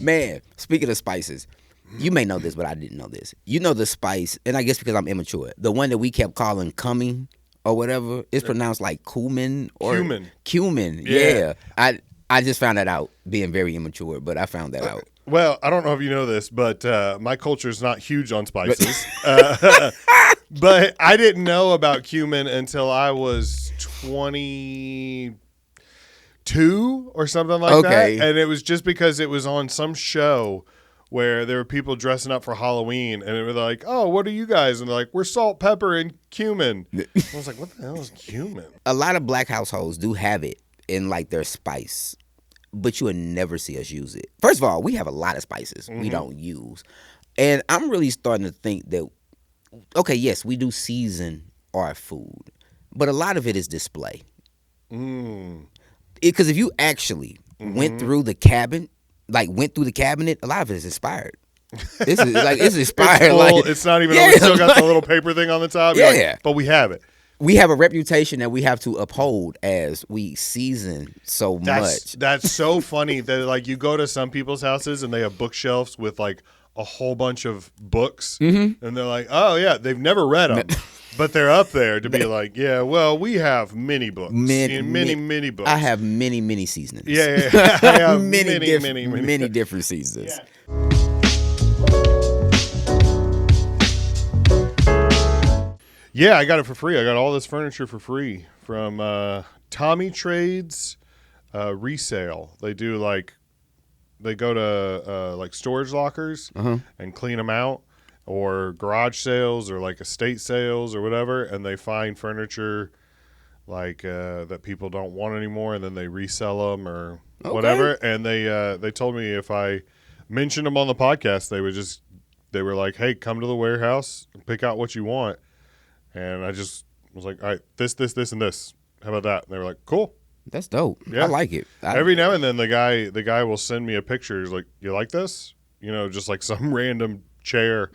Man, speaking of spices, you may know this, but I didn't know this. You know the spice, and I guess because I'm immature, the one that we kept calling cumin or whatever, it's pronounced like cumin or cumin. Yeah. I just found that out being very immature, but I found that out. Well, I don't know if you know this, but my culture is not huge on spices. But I didn't know about cumin until I was 22 or something like that. And it was just because it was on some show where there were people dressing up for Halloween, and it was like, oh, what are you guys? And they're like, we're salt, pepper, and cumin. I was like, what the hell is cumin? A lot of black households do have it in like their spice, but you would never see us use it. First of all, we have a lot of spices we don't use. And I'm really starting to think that, okay, yes, we do season our food, but a lot of it is display. Because if you actually went through the cabinet, a lot of it is inspired. This is like it's inspired. It's not even. We still got the little paper thing on the top. Yeah, but we have it. We have a reputation that we have to uphold as we season so much. That's so funny that like you go to some people's houses and they have bookshelves with like a whole bunch of books, and they're like, oh yeah, they've never read them. But they're up there to be like, yeah, well, we have many books. Many books. I have many seasonings. Yeah. I have many different seasons. Yeah, I got it for free. I got all this furniture for free from Tommy Trades Resale. They do they go to like storage lockers and clean them out, or garage sales or like estate sales or whatever, and they find furniture like that people don't want anymore, and then they resell them or whatever. And they told me if I mentioned them on the podcast, they were like, hey, come to the warehouse and pick out what you want. And I just was like, all right, this, and this. How about that? And they were like, cool. That's dope. Yeah. I like it. Every now and then the guy will send me a picture. He's like, you like this? You know, just like some random chair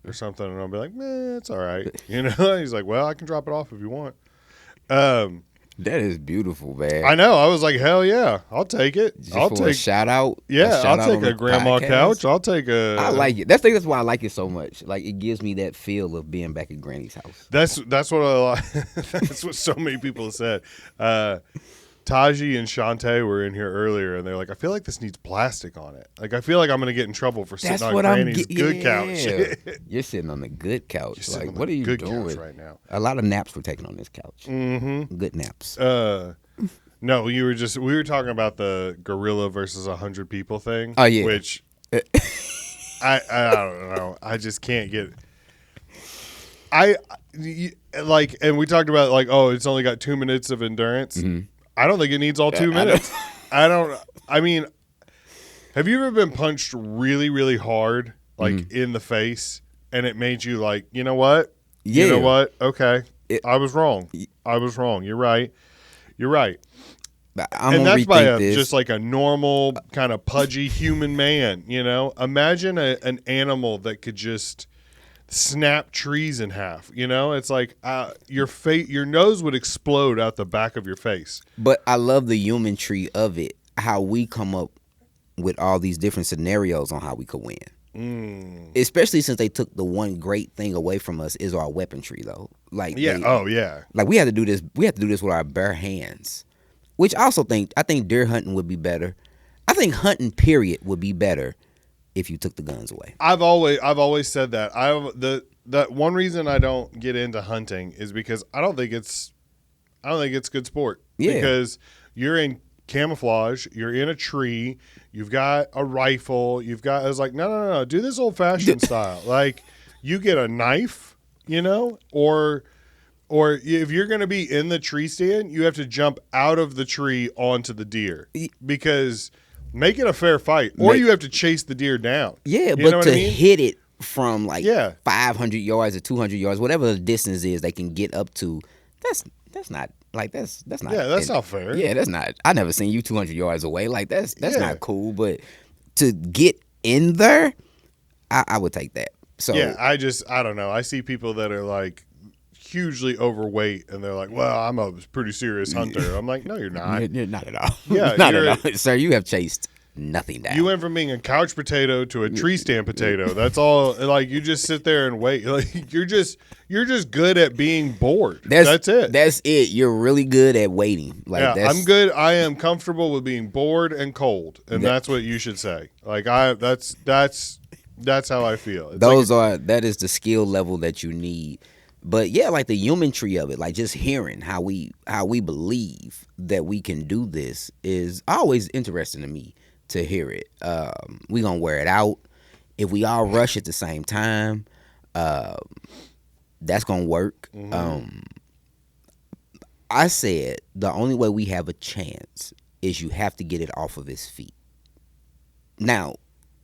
or something. And I'll be like, man, it's all right. You know, he's like, well, I can drop it off if you want. That is beautiful, man. I know. I was like, hell yeah, I'll take it. I'll take a shout out. Yeah, I'll take a grandma couch. I'll take a. I like it. That's why I like it so much. Like it gives me that feel of being back at Granny's house. That's what I like. That's what so many people said. Taji and Shantae were in here earlier, and they're like, I feel like this needs plastic on it. Like, I feel like I'm going to get in trouble for sitting on Granny's good couch. You're sitting on the good couch. Like, what are you doing right now? A lot of naps were taken on this couch. Good naps. No, we were talking about the gorilla versus 100 people thing. Oh, yeah. Which, I don't know. I just can't get and we talked about, like, oh, it's only got 2 minutes of endurance. I don't think it needs all 2 minutes. I mean, have you ever been punched really, really hard, like in the face, and it made you like, you know what? Yeah. You know what? Okay. I was wrong. You're right. And that's by just like a normal kind of pudgy human man, you know? Imagine an animal that could just snap trees in half, you know? It's like your nose would explode out the back of your face. But I love the human tree of it, how we come up with all these different scenarios on how we could win. Especially since they took the one great thing away from us is our weaponry, though. Like, like we had to do this with our bare hands, which I think deer hunting would be better. I think hunting period would be better if you took the guns away. I've always said that. That one reason I don't get into hunting is because I don't think it's good sport. Yeah. Because you're in camouflage, you're in a tree, you've got a rifle, I was like, no, do this old fashioned style. Like, you get a knife, you know, or if you're going to be in the tree stand, you have to jump out of the tree onto the deer, because make it a fair fight, or you have to chase the deer down. Yeah, but to hit it from like 500 yards or 200 yards, whatever the distance is they can get up to, that's not like that's not. Yeah, that's not fair. Yeah, that's not. I never seen you 200 yards away. Like that's not cool. But to get in there, I would take that. So yeah, I don't know. I see people that are like hugely overweight, and they're like, well, I'm a pretty serious hunter. I'm like, no, you're not. You're not at all. Yeah, not at all. Sir, you have chased nothing down. You went from being a couch potato to a tree stand potato. That's all. Like, you just sit there and wait. Like, you're just good at being bored. That's it. That's it. You're really good at waiting. Like, yeah, I'm good. I am comfortable with being bored and cold, and that's what you should say. Like, that's how I feel. It's that is the skill level that you need. But yeah, like the human tree of it, like just hearing how we believe that we can do this is always interesting to me to hear it. We gonna wear it out. If we all rush at the same time, that's gonna work. Mm-hmm. I said the only way we have a chance is you have to get it off of his feet. Now,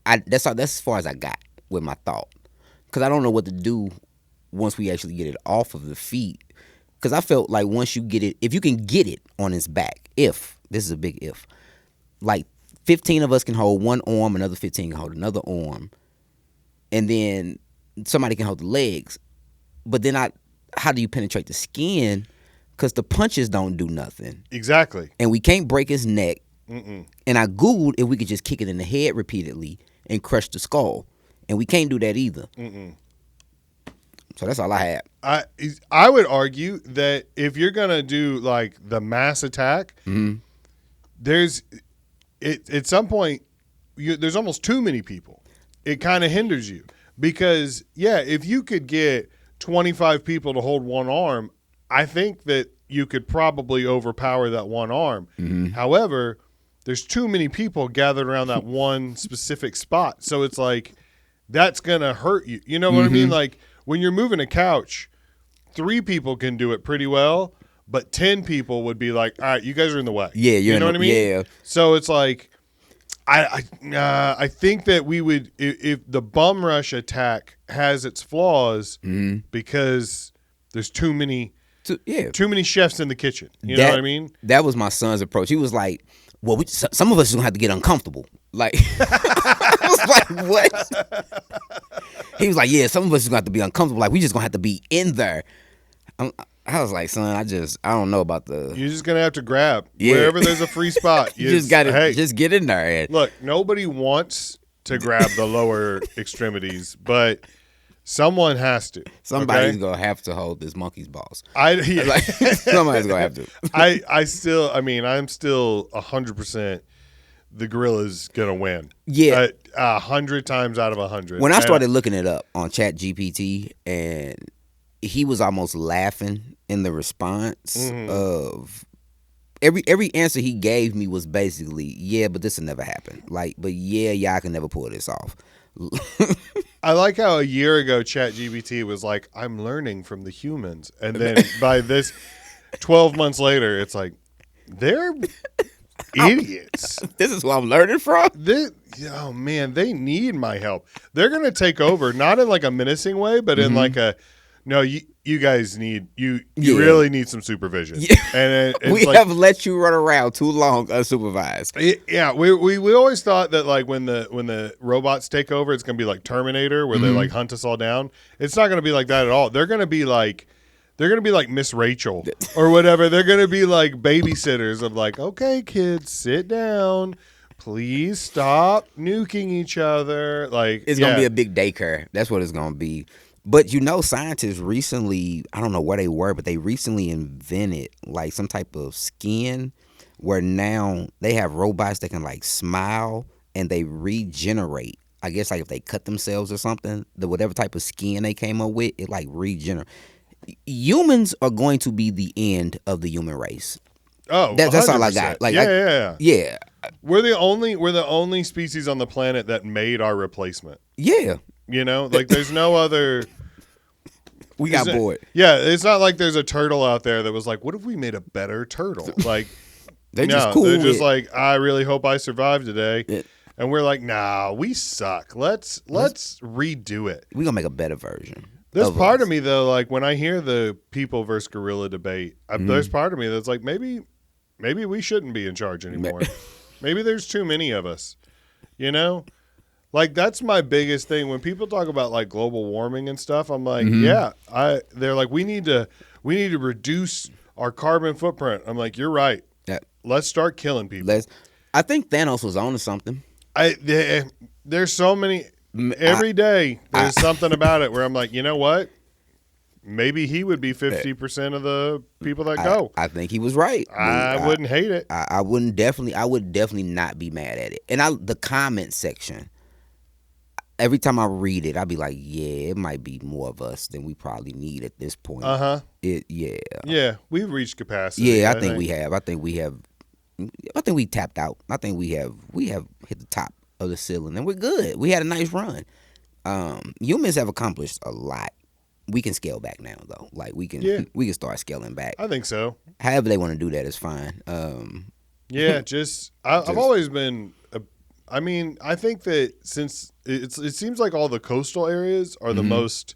that's as far as I got with my thought, because I don't know what to do once we actually get it off of the feet. Because I felt like once you get it, if you can get it on his back, this is a big if, like 15 of us can hold one arm, another 15 can hold another arm, and then somebody can hold the legs. But then how do you penetrate the skin? Because the punches don't do nothing. Exactly. And we can't break his neck. Mm-mm. And I Googled if we could just kick it in the head repeatedly and crush the skull. And we can't do that either. Mm-mm. So that's all I had. I would argue that if you're going to do like the mass attack, there's at some point, there's almost too many people. It kind of hinders you. Because, yeah, if you could get 25 people to hold one arm, I think that you could probably overpower that one arm. Mm-hmm. However, there's too many people gathered around that one specific spot. So it's like, that's going to hurt you. You know what I mean? Like, when you're moving a couch, 3 people can do it pretty well, but 10 people would be like, all right, you guys are in the way. Yeah, you know what I mean? Yeah. So it's like, I think that we would, if the bum rush attack has its flaws, because there's too many chefs in the kitchen. You know what I mean? That was my son's approach. He was like, well, some of us are going to have to get uncomfortable. Like, I was like, what? He was like, yeah, some of us are going to have to be uncomfortable. Like, we just going to have to be in there. I was like, son, I don't know about the. You're just going to have to grab wherever there's a free spot. You just got to just get in there. And look, nobody wants to grab the lower extremities, but someone has to. Somebody's going to have to hold this monkey's balls. Somebody's going to have to. I'm still 100%. The gorilla's gonna win. Yeah, 100 times out of 100. When I started looking it up on ChatGPT, and he was almost laughing in the response of every answer he gave me was basically, yeah, but this will never happen. Like, but yeah, y'all can never pull this off. I like how a year ago ChatGPT was like, I'm learning from the humans, and then by this 12 months later, it's like they're idiots. This is what I'm learning from. Oh man, they need my help. They're gonna take over, not in like a menacing way, but in like a no. You guys need you really need some supervision. Yeah. And we have let you run around too long unsupervised. We always thought that like when the robots take over, it's gonna be like Terminator, where they like hunt us all down. It's not gonna be like that at all. They're gonna be like Miss Rachel or whatever. They're going to be like babysitters of like, okay, kids, sit down. Please stop nuking each other. Like, it's going to be a big daycare. That's what it's going to be. But scientists recently, I don't know where they were, but they recently invented like some type of skin where now they have robots that can like smile and they regenerate. I guess like if they cut themselves or something, whatever type of skin they came up with, it like regenerates. Humans are going to be the end of the human race. Oh, that's all I got. Like, yeah. We're the only species on the planet that made our replacement. Yeah, you know, like there's no other. We got bored. Yeah, it's not like there's a turtle out there that was like, "What if we made a better turtle?" Like, they're just cool. They're just like, "I really hope I survive today." Yeah. And we're like, "Nah, we suck. Let's redo it. We're gonna make a better version." There's part of me though, like when I hear the people versus gorilla debate, there's part of me that's like, maybe we shouldn't be in charge anymore. Maybe there's too many of us. You know, like that's my biggest thing when people talk about like global warming and stuff. I'm like, they're like, we need to reduce our carbon footprint. I'm like, you're right. Yeah. Let's start killing people. I think Thanos was on to something. There's so many. M- Every day I- there's something about it where I'm like, you know what? Maybe he would be 50% of the people that go. I think he was right. I wouldn't hate it. I would definitely not be mad at it. And the comment section, every time I read it, I'd be like, yeah, it might be more of us than we probably need at this point. Yeah, we've reached capacity. Yeah, I think we have. I think we tapped out. I think we have hit the top of the ceiling, and we're good. We had a nice run. Humans have accomplished a lot. We can scale back now, though. Like we can start scaling back. I think so. However they want to do that is fine. I've always been. I think that since it seems like all the coastal areas are the most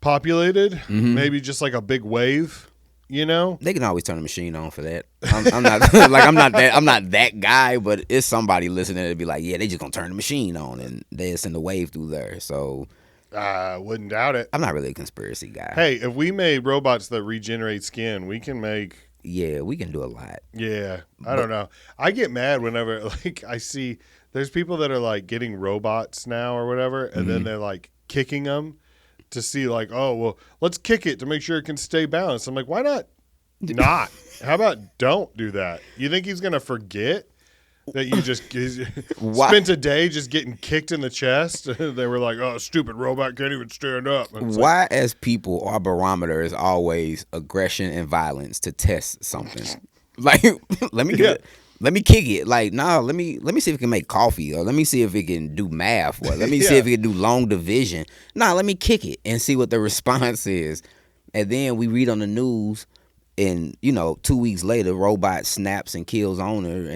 populated, maybe just like a big wave. You know, they can always turn the machine on for that. I'm not like I'm not that guy, but it's somebody listening to be like, yeah, they just gonna turn the machine on and they send a wave through there. So I wouldn't doubt it. I'm not really a conspiracy guy. Hey, if we made robots that regenerate skin, we can make. Yeah, we can do a lot. Yeah, I don't know. I get mad whenever like I see there's people that are like getting robots now or whatever, and then they're like kicking them to see like, oh well, let's kick it to make sure it can stay balanced. I'm like, why not? Not. How about don't do that? You think he's gonna forget that you just spent a day just getting kicked in the chest? They were like, oh, stupid robot can't even stand up. Why, like, as people, our barometer is always aggression and violence to test something? Like, let me kick it. Like, nah, let me see if it can make coffee, or let me see if it can do math, or let me see if it can do long division. Nah, let me kick it and see what the response is. And then we read on the news, and 2 weeks later, robot snaps and kills owner,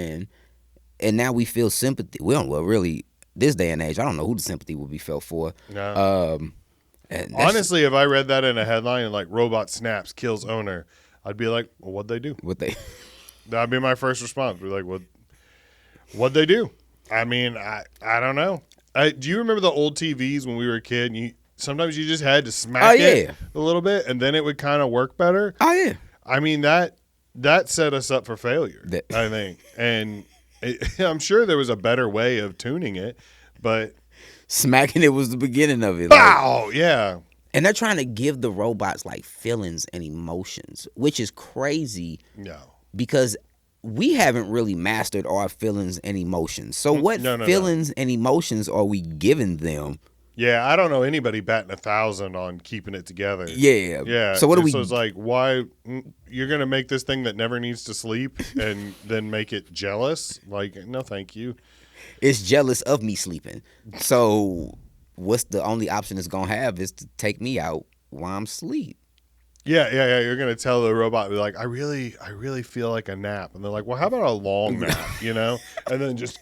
and now we feel sympathy. We don't really this day and age. I don't know who the sympathy would be felt for. No. Honestly, if I read that in a headline and like robot snaps kills owner, I'd be like, well, what'd they do? That'd be my first response. Be like, what'd they do? I mean, I don't know. Do you remember the old TVs when we were a kid? And sometimes you just had to smack it a little bit, and then it would kind of work better. Oh yeah. I mean that set us up for failure. I think, and I'm sure there was a better way of tuning it, but smacking it was the beginning of it. Wow, yeah. And they're trying to give the robots like feelings and emotions, which is crazy. No. Because we haven't really mastered our feelings and emotions. So what feelings and emotions are we giving them? Yeah, I don't know anybody batting 1,000 on keeping it together. Yeah. Yeah. So what do we? So it's like, why you're gonna make this thing that never needs to sleep and then make it jealous? Like, no, thank you. It's jealous of me sleeping. So what's the only option it's gonna have is to take me out while I'm asleep. Yeah. You're gonna tell the robot, be like, I really feel like a nap, and they're like, well, how about a long nap? And then just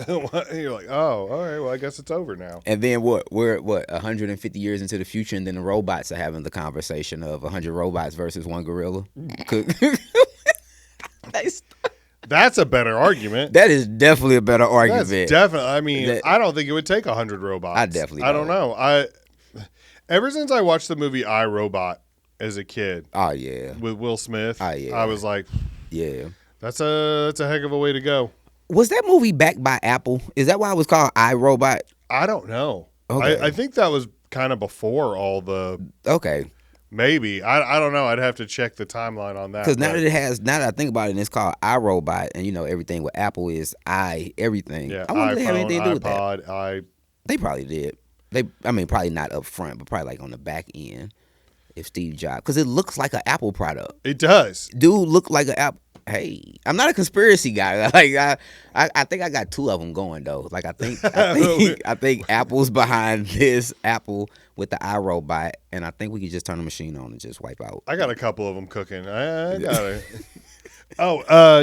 you're like, oh, all right, well, I guess it's over now. And then what? We're 150 years into the future, and then the robots are having the conversation of 100 robots versus one gorilla. That's a better argument. That is definitely a better argument. That's definitely. I mean, I don't think it would take 100 robots. I definitely. I don't know. Ever since I watched the movie I, Robot as a kid. Oh yeah. With Will Smith. Oh yeah. I was like, yeah. That's a heck of a way to go. Was that movie backed by Apple? Is that why it was called I, Robot? I don't know. Okay. I think that was kind of before all the. Okay. Maybe. I don't know. I'd have to check the timeline on that. Because now that I think about it, and it's called iRobot, and everything with Apple is everything. Yeah, I wonder if they have iPhone, anything to do with iPod, that. They probably did. Probably not up front, but probably like on the back end. If Steve Jobs, because it looks like an Apple product. It does. Dude, look like an Apple. Hey, I'm not a conspiracy guy. Like I think I got two of them going though. Like I think Apple's behind this Apple with the iRobot, and I think we could just turn the machine on and just wipe out. I got a couple of them cooking. I got it.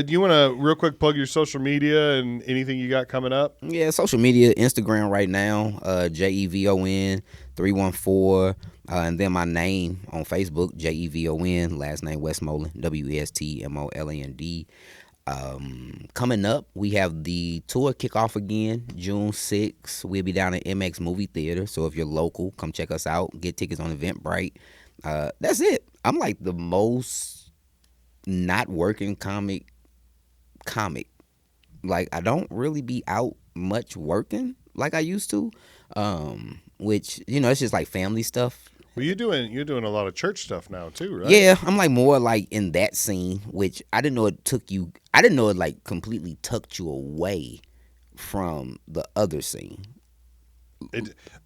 Do you want to real quick plug your social media and anything you got coming up? Yeah, social media, Instagram right now, Jevon 314, and then my name on Facebook, Jevon, last name Westmoland, Westmoland. Coming up, we have the tour kickoff again, June 6th. We'll be down at MX Movie Theater, so if you're local, come check us out. Get tickets on Eventbrite. That's it. I'm like the most not working comic Like I don't really be out much working like I used to. Which, it's just like family stuff. Well, you're doing a lot of church stuff now too, right? Yeah, I'm like more like in that scene, which I didn't know I didn't know it like completely tucked you away from the other scene.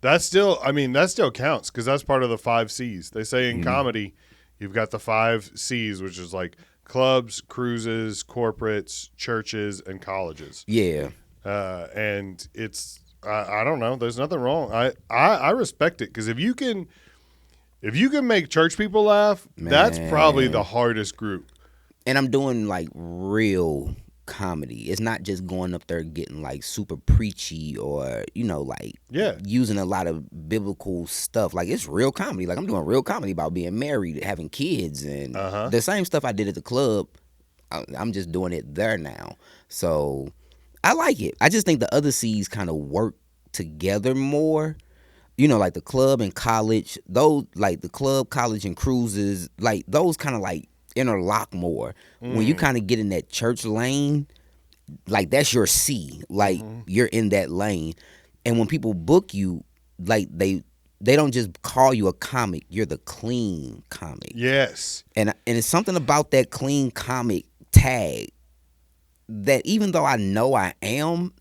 That still counts because that's part of the 5 C's. They say in comedy, you've got the 5 C's, which is like clubs, cruises, corporates, churches, and colleges. Yeah. And it's I don't know. There's nothing wrong. I respect it because if you can make church people laugh, that's probably the hardest group. And I'm doing like real comedy. It's not just going up there getting like super preachy or using a lot of biblical stuff. Like it's real comedy. Like I'm doing real comedy about being married, having kids, and the same stuff I did at the club. I'm just doing it there now. So I like it. I just think the other C's kind of work together more. Like the club and college, those like the club, college, and cruises, like those kind of like interlock more. When you kind of get in that church lane, like that's your C. Like you're in that lane. And when people book you, like they don't just call you a comic, you're the clean comic. Yes. And it's something about that clean comic tag that even though I know I am,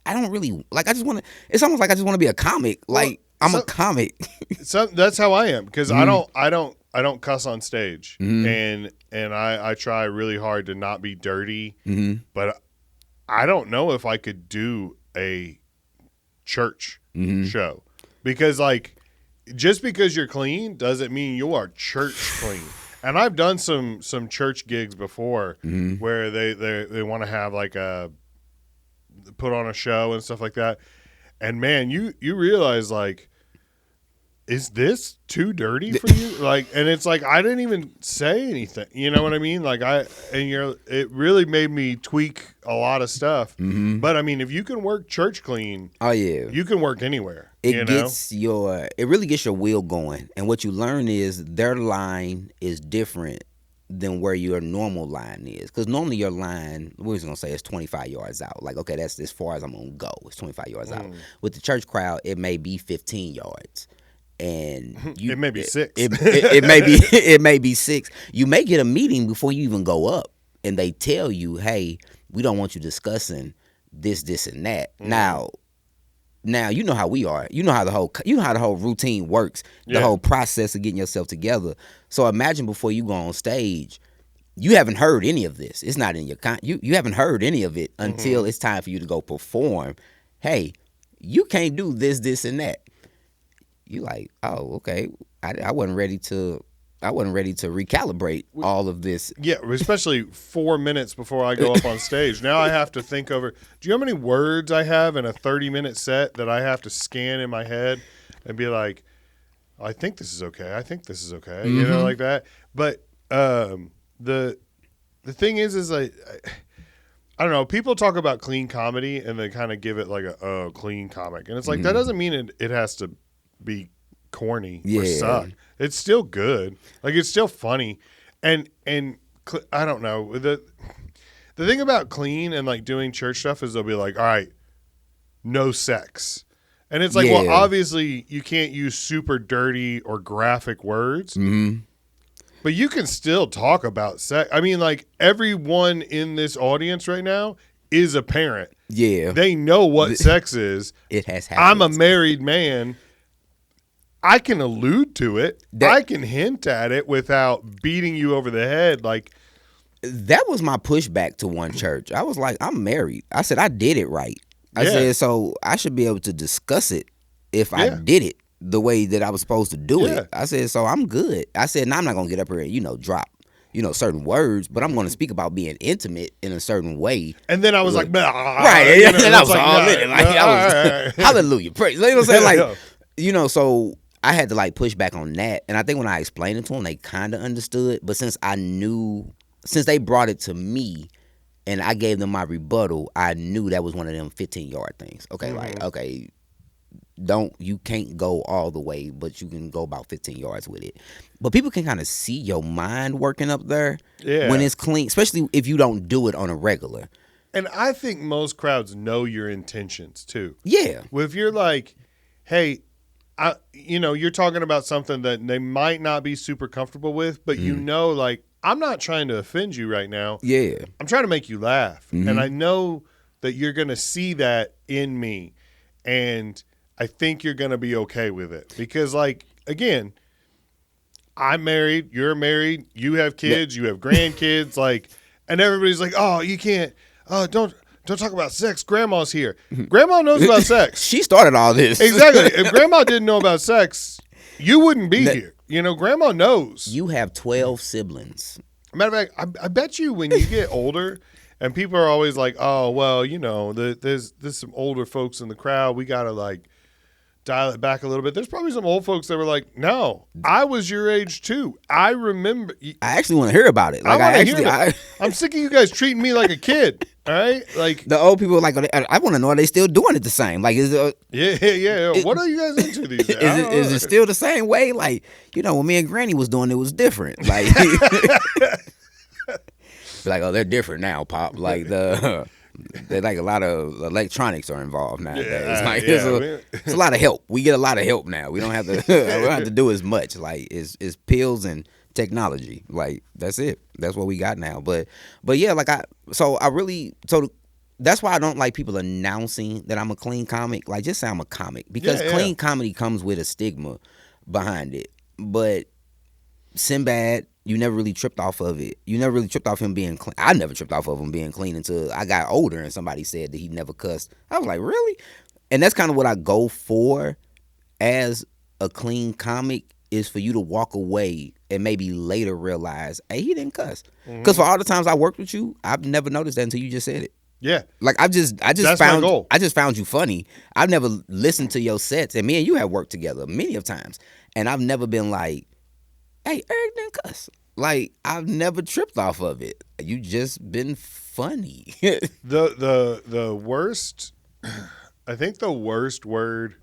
I don't really like. It's almost like I just want to be a comic. Like I'm a comic. That's how I am because I don't cuss on stage, and I try really hard to not be dirty. But I don't know if I could do a church show because like just because you're clean doesn't mean you are church clean. And I've done some church gigs before where they want to have like put on a show and stuff like that. And man, you realize like, is this too dirty for you? Like, and it's like, I didn't even say anything. You know what I mean? Like it really made me tweak a lot of stuff. But I mean, if you can work church clean, oh yeah, you can work anywhere. It really gets your wheel going. And what you learn is their line is different than where your normal line is. Because normally your line, we're just going to say it's 25 yards out. Like, okay, that's as far as I'm going to go. It's 25 yards out. With the church crowd, it may be 15 yards. And it may be 6. It may be 6. You may get a meeting before you even go up. And they tell you, hey, we don't want you discussing this, and that. Now you know how we are. You know how the whole routine works. The whole process of getting yourself together. So imagine before you go on stage, you haven't heard any of this. It's not in your you haven't heard any of it until it's time for you to go perform. Hey, you can't do this, and that. You like, oh, okay. I wasn't ready to recalibrate all of this. Yeah, especially 4 minutes before I go up on stage. Now I have to think over, do you know how many words I have in a 30-minute set that I have to scan in my head and be like, I think this is okay. I think this is okay. You know, like that. But the thing is I don't know. People talk about clean comedy and they kind of give it like a clean comic. And it's like, that doesn't mean it has to be corny or suck. It's still good. Like it's still funny. And I don't know. The thing about clean and like doing church stuff is they'll be like, all right, no sex. And it's like, well, obviously you can't use super dirty or graphic words. But you can still talk about sex. I mean, like everyone in this audience right now is a parent. Yeah. They know what sex is. It has happened. I'm a married man. I can allude to it. I can hint at it without beating you over the head. Like that was my pushback to one church. I was like, I'm married. I said I did it right. I said so I should be able to discuss it if I did it the way that I was supposed to do it. I said so I'm good. I said now I'm not gonna get up here and drop certain words, but I'm going to speak about being intimate in a certain way. And then I was like right. And I was all in it. Like, I was, hallelujah, praise. You know what I'm saying? Like, so I had to like push back on that. And I think when I explained it to them, they kind of understood. But since they brought it to me and I gave them my rebuttal, I knew that was one of them 15-yard things. Okay, like, okay, you can't go all the way, but you can go about 15 yards with it. But people can kind of see your mind working up there when it's clean, especially if you don't do it on a regular. And I think most crowds know your intentions too. Yeah. Well, if you're like, hey, you're talking about something that they might not be super comfortable with, but like, I'm not trying to offend you right now. Yeah. I'm trying to make you laugh. And I know that you're going to see that in me. And I think you're going to be okay with it. Because, like, again, I'm married, you're married, you have kids, you have grandkids, like, and everybody's like, oh, you can't, don't talk about sex. Grandma's here. Grandma knows about sex. She started all this. Exactly. If Grandma didn't know about sex, you wouldn't be here. Grandma knows. You have 12 siblings. Matter of fact, I bet you when you get older, and people are always like, oh, well, there's some older folks in the crowd. We got to, like, dial it back a little bit. There's probably some old folks that were like, no, I was your age too. I remember. I actually want to hear about it. Like, I'm sick of you guys treating me like a kid. All right, like the old people, like, I want to know, are they still doing it the same? Like, what are you guys into these days? Is it still the same way? Like, when me and Granny was doing it was different. Like, like, oh, they're different now, Pop. Like they're like a lot of electronics are involved nowadays. It's a lot of help. We get a lot of help now. We don't have to. We don't have to do as much. Like it's pills and technology. Like that's it. That's what we got now. But yeah, like that's why I don't like people announcing that I'm a clean comic. Like just say I'm a comic because clean comedy comes with a stigma behind it. But Sinbad, you never really tripped off of it. You never really tripped off him being clean. I never tripped off of him being clean until I got older and somebody said that he never cussed. I was like, really? And that's kind of what I go for as a clean comic is for you to walk away and maybe later realize, hey, he didn't cuss. Because for all the times I worked with you, I've never noticed that until you just said it. Yeah. Like I just That's found my goal. I just found you funny. I've never listened to your sets, and me and you have worked together many of times, and I've never been like, hey, Eric didn't cuss. Like I've never tripped off of it. You just been funny. the worst, I think the worst word.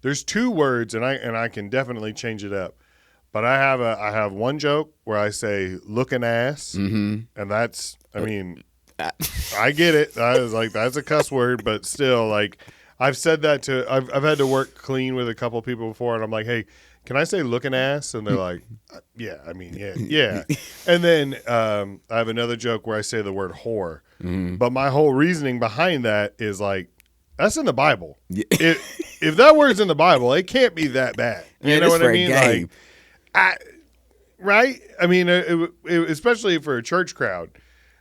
There's two words, and I can definitely change it up. But I have one joke where I say "looking ass," and that's I get it. I was like, that's a cuss word, but still, like, I've said that I've had to work clean with a couple of people before, and I'm like, hey, can I say looking ass? And they're like, yeah. And then I have another joke where I say the word whore, but my whole reasoning behind that is like, that's in the Bible. Yeah. If that word's in the Bible, it can't be that bad. You know what I mean? Like, right? I mean, especially for a church crowd.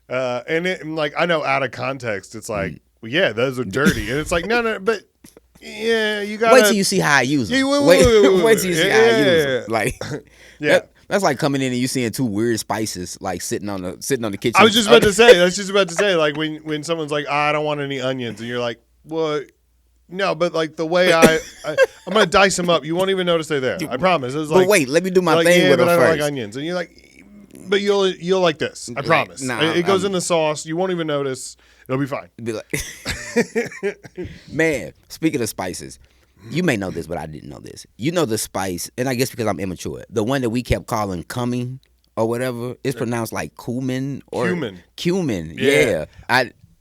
And like, I know out of context, it's like, well, yeah, those are dirty. And it's like, no, but yeah, you got to. Wait till you see how I use them. Wait till you see how I use them. Like, yeah. That's like coming in and you seeing two weird spices, like sitting on the kitchen. I was just about to say, like when someone's like, I don't want any onions. And you're like, well, no, but like the way I'm going to dice them up. You won't even notice they're there. I promise. It's like, but wait, let me do my thing yeah, with but them I don't first. like onions. And you're like, but you'll like this. I promise. Nah, it goes in the sauce. You won't even notice. It'll be fine. Be like, man, speaking of spices, you may know this, but I didn't know this. You know the spice, and I guess because I'm immature, the one that we kept calling cumin or whatever, it's pronounced like cumin or cumin. Yeah.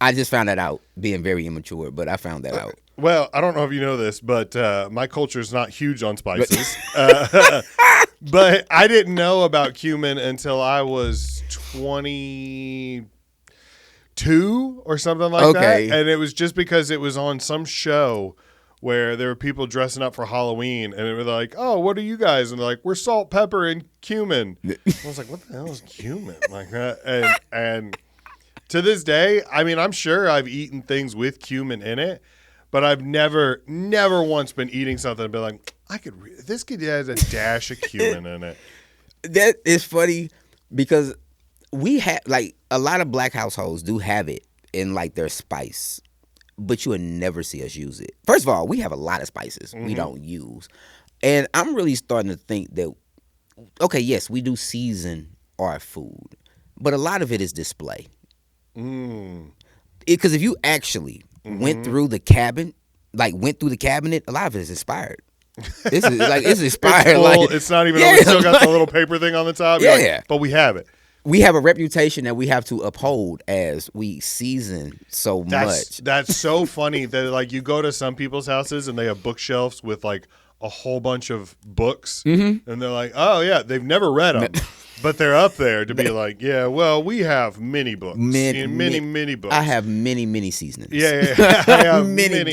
I just found that out being very immature, but I found that out. Well, I don't know if you know this, but my culture is not huge on spices. But I didn't know about cumin until I was 22 or something like that. And it was just because it was on some show where there were people dressing up for Halloween, and it was like, oh, what are you guys? And they're like, we're salt, pepper, and cumin. I was like, what the hell is cumin? Like that. And to this day, I mean, I'm sure I've eaten things with cumin in it, but I've never once been eating something and been like, this could have a dash of cumin in it. That is funny because we have, like, a lot of black households do have it in, like, their spice, but you would never see us use it. First of all, we have a lot of spices we don't use. And I'm really starting to think that, okay, yes, we do season our food, but a lot of it is display. Because if you actually went through the cabinet, a lot of it is inspired. It's inspired. It's not even. It's still got the little paper thing on the top. Yeah, like, but we have it. we have a reputation that we have to uphold as we season so much. That's so funny that like you go to some people's houses and they have bookshelves with like a whole bunch of books, and they're like, oh yeah, they've never read them, but they're up there to be like, yeah, well, we have many books, many books. I have many seasonings. Yeah. I have many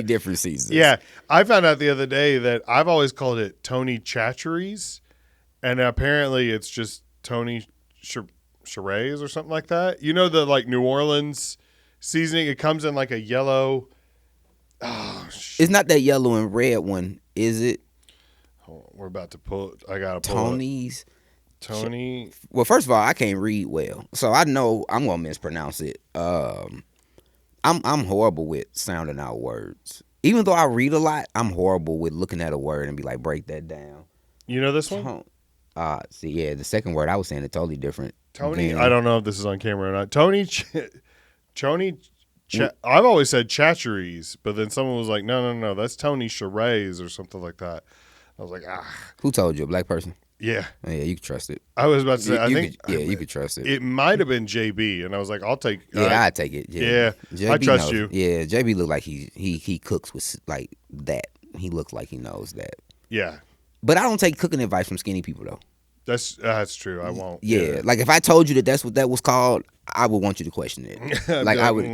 different seasons. Yeah, I found out the other day that I've always called it Tony Chachere's, and apparently it's just Tony Chachere's or something like that. You know the like New Orleans seasoning? It comes in like a yellow. Oh, it's not that yellow and red one, is it? We're about to pull. I gotta pull Tony's. Tony. Well, first of all, I can't read well, so I know I'm gonna mispronounce it. I'm horrible with sounding out words. Even though I read a lot, I'm horrible with looking at a word and be like, break that down. You know this one? See, yeah, the second word I was saying is totally different. Tony. I don't know if this is on camera or not. Tony. I've always said Chachere's, but then someone was like, no, that's Tony Chachere's or something like that. I was like, Who told you? A black person? Yeah. Oh, yeah, you can trust it. I was about to say, you could trust it. It might have been JB, and I was like, I'll take. I'd take it. Yeah, I trust you. Yeah, JB look like he cooks with like that. He looks like he knows that. Yeah. But I don't take cooking advice from skinny people though. That's true. I won't. Yeah, like if I told you that's what that was called, I would want you to question it. Like I would.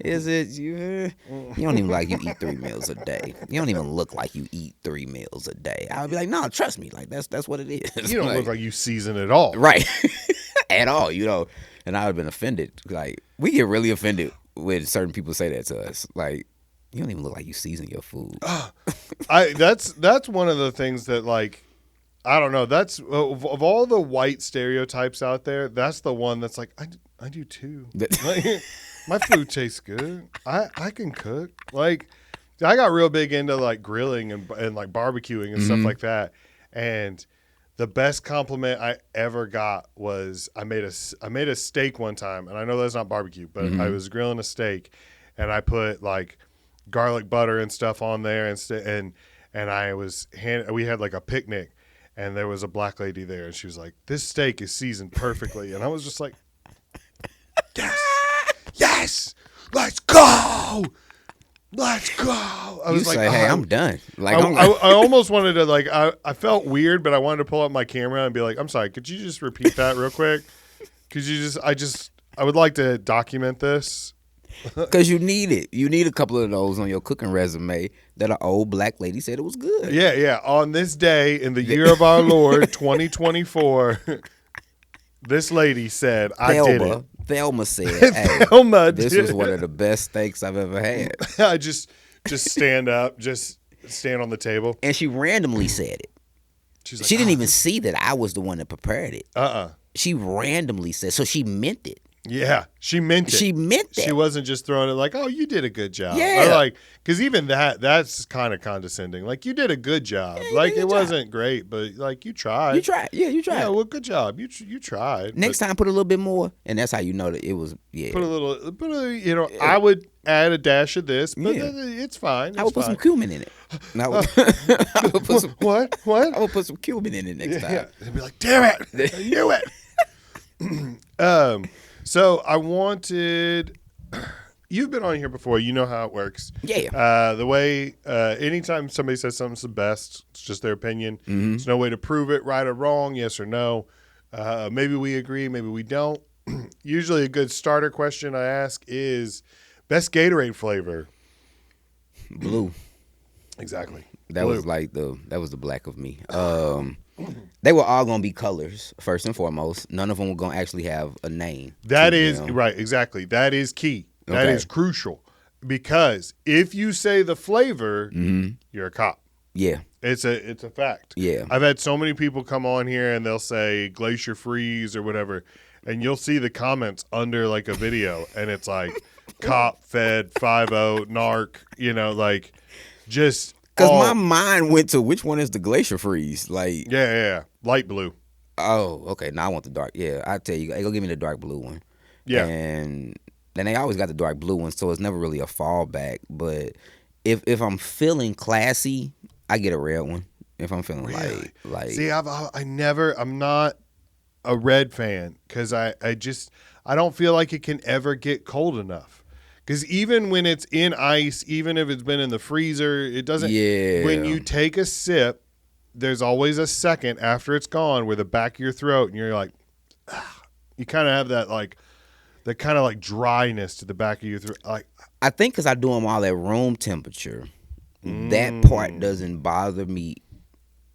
Is it? You don't even like you eat 3 meals a day. You don't even look like you eat 3 meals a day. I would be like, no, trust me. Like that's what it is. You don't look like you season at all. Right. At all. You know. And I would have been offended. Like we get really offended when certain people say that to us. Like you don't even look like you season your food. That's one of the things that like. I don't know. That's of all the white stereotypes out there. That's the one that's like I do too. Like, my food tastes good. I can cook. Like I got real big into like grilling and like barbecuing and stuff like that. And the best compliment I ever got was I made a steak one time, and I know that's not barbecue, but I was grilling a steak, and I put like garlic butter and stuff on there, and we had like a picnic. And there was a black lady there, and she was like, "This steak is seasoned perfectly." And I was just like, "Yes, let's go." I was like, "Hey, I'm done." Like, I almost wanted to like, I felt weird, but I wanted to pull up my camera and be like, "I'm sorry, could you just repeat that real quick? Could you I would like to document this." Because you need it. You need a couple of those on your cooking resume that an old black lady said it was good. Yeah. On this day in the year of our Lord, 2024, this lady said, I did it. Thelma said, hey, this was one of the best steaks I've ever had. I just stand up, just stand on the table. And she randomly said it. Like, she didn't even see that I was the one that prepared it. She randomly said, so she meant it. Yeah, she meant it. She meant that. She wasn't just throwing it like, oh, you did a good job. Yeah. Or like, because even that's kind of condescending. Like, you did a good job. Yeah, like, it wasn't great, but like, you tried. You tried. Yeah, you tried. Yeah, well, good job. You tried. Next time, put a little bit more, and that's how you know that it was, yeah. Put a I would add a dash of this, but it's fine. I would put some cumin in it. I would put some, what? I would put some cumin in it next time. Yeah. And be like, damn it, I knew it. So I wanted. You've been on here before. You know how it works. Yeah. The way anytime somebody says something's the best, it's just their opinion. There's no way to prove it, right or wrong, yes or no. Maybe we agree, maybe we don't. Usually, a good starter question I ask is best Gatorade flavor. Blue. Exactly. That was the black of me. They were all gonna be colors first and foremost. None of them were gonna actually have a name. That is right, exactly. That is key. That is crucial because if you say the flavor, you're a cop. Yeah, it's a fact. Yeah, I've had so many people come on here and they'll say Glacier Freeze or whatever, and you'll see the comments under like a video, and it's like cop, fed, 5-0, narc. You know, like just. Because my mind went to which one is the Glacier Freeze? Like light blue. Oh, okay. Now I want the dark. Yeah, I tell you, hey, go give me the dark blue one. Yeah, and they always got the dark blue one, so it's never really a fallback. But if I'm feeling classy, I get a red one. If I'm feeling like see, I'm not. a red fan because I don't feel like it can ever get cold enough. Because even when it's in ice, even if it's been in the freezer, it doesn't. Yeah. When you take a sip, there's always a second after it's gone where the back of your throat, and you're like, you kind of have that kind of like dryness to the back of your throat. Like, I think because I do them all at room temperature, that part doesn't bother me.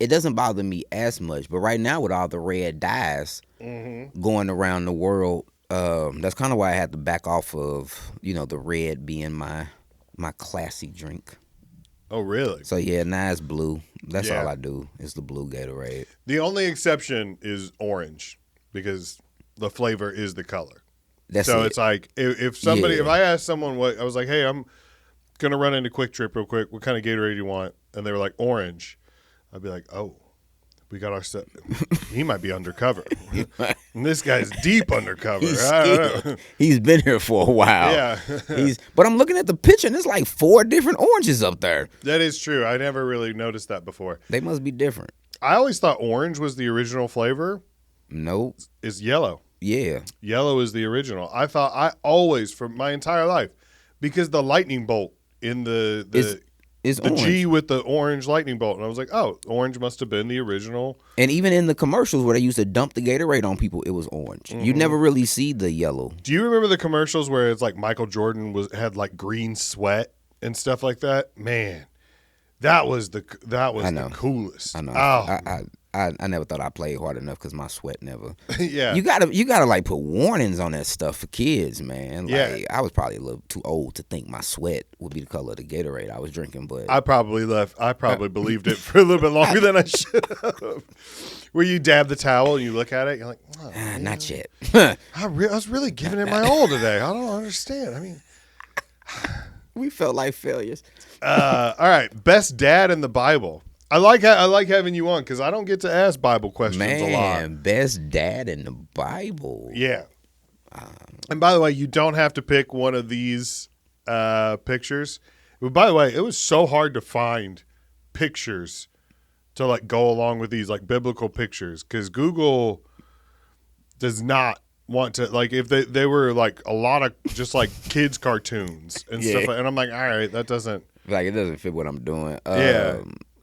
It doesn't bother me as much. But right now with all the red dyes going around the world, that's kind of why I had to back off of, the red being my classy drink. oh, really? So yeah, now it's blue. That's Yeah. all I do is the blue Gatorade. The only exception is orange because the flavor is the color. That's So it. it's like if somebody, Yeah. if I asked someone what, I was like, hey, I'm going to run into Quick Trip real quick. What kind of Gatorade do you want? And they were like, orange. I'd be like, oh, we got our stuff. He might be undercover. And this guy's deep undercover. He's I don't know. skilled. He's been here for a while. Yeah. But I'm looking at the picture and there's like 4 different oranges up there. That is true. I never really noticed that before. They must be different. I always thought orange was the original flavor. Nope. It's yellow. Yeah. Yellow is the original. I thought I always, for my entire life, because the lightning bolt in the It's the orange. G with the orange lightning bolt. And I was like, oh, orange must have been the original. And even in the commercials where they used to dump the Gatorade on people, it was orange. You never really see the yellow. Do you remember the commercials where it's like Michael Jordan had like green sweat and stuff like that? Man, that was the coolest. I know. Oh, I never thought I played hard enough because my sweat never. yeah. You gotta like put warnings on that stuff for kids, man. Like, Yeah. I was probably a little too old to think my sweat would be the color of the Gatorade I was drinking, but I probably believed it for a little bit longer than I should have. Where you dab the towel and you look at it, you're like, oh, man, not yet. I was really giving it my all today. I don't understand. I mean, We felt like failures. all right, best dad in the Bible. I like having you on because I don't get to ask Bible questions a lot. Man, best dad in the Bible. Yeah. And by the way, you don't have to pick one of these pictures. But by the way, it was so hard to find pictures to like go along with these like biblical pictures because Google does not want to, like, if they were like a lot of just like kids cartoons and Yeah. stuff. And I'm like, all right, that doesn't. Like, it doesn't fit what I'm doing. Yeah.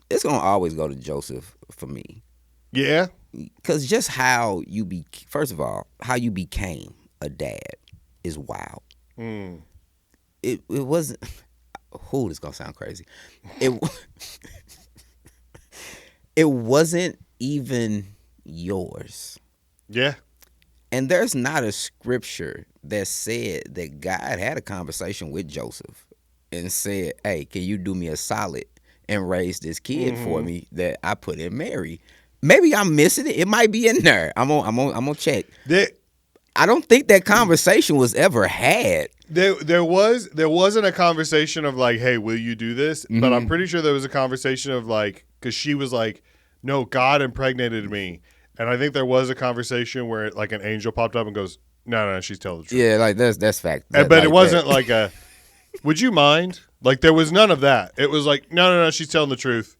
It's gonna always go to Joseph for me. Yeah. Because just how first of all, how you became a dad is wild. It wasn't. This is gonna sound crazy. It wasn't even yours. Yeah. And there's not a scripture that said that God had a conversation with Joseph and said, "Hey, can you do me a solid and raise this kid for me that I put in Mary?" Maybe I'm missing it. It might be in there. I'm gonna check. I don't think that conversation was ever had. There wasn't a conversation of like, hey, will you do this? But I'm pretty sure there was a conversation of like, because she was like, no, God impregnated me. And I think there was a conversation where like an angel popped up and goes, no, she's telling the truth. Yeah, like that's fact. But like it wasn't that. like a, would you mind? Like there was none of that. It was like, no, she's telling the truth.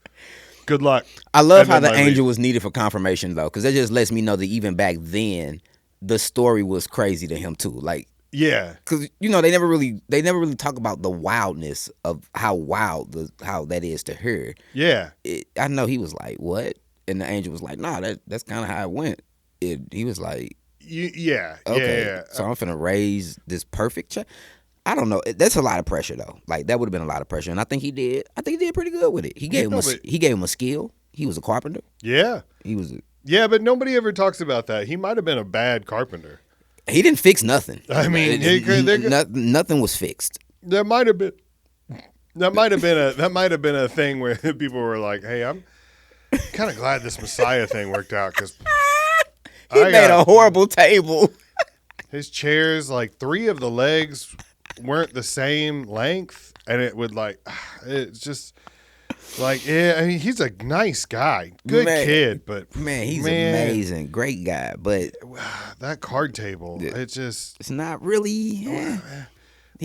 Good luck. I love And how then the my angel was needed for confirmation though, because it just lets me know that even back then, the story was crazy to him too. Like, Yeah. because they never really talk about the wildness of how how that is to her. Yeah. I know he was like, "What?" And the angel was like, "Nah, that's kind of how it went." He was like, Yeah. "Okay, Yeah. so I'm finna raise this perfect child." I don't know. That's a lot of pressure though. Like that would have been a lot of pressure, and I think he did. I think he did pretty good with it. He gave him a skill. He was a carpenter. Yeah. He was. Yeah, but nobody ever talks about that. He might have been a bad carpenter. He didn't fix nothing. I mean, nothing was fixed. There might have been. That might have been a thing where people were like, "Hey, I'm kind of glad this Messiah thing worked out because He made a horrible table. His chairs, like 3 of the legs weren't the same length, and it would like, it's just like, yeah. I mean, he's a nice guy, good kid, but he's amazing, great guy. But that card table, it's not really. Yeah.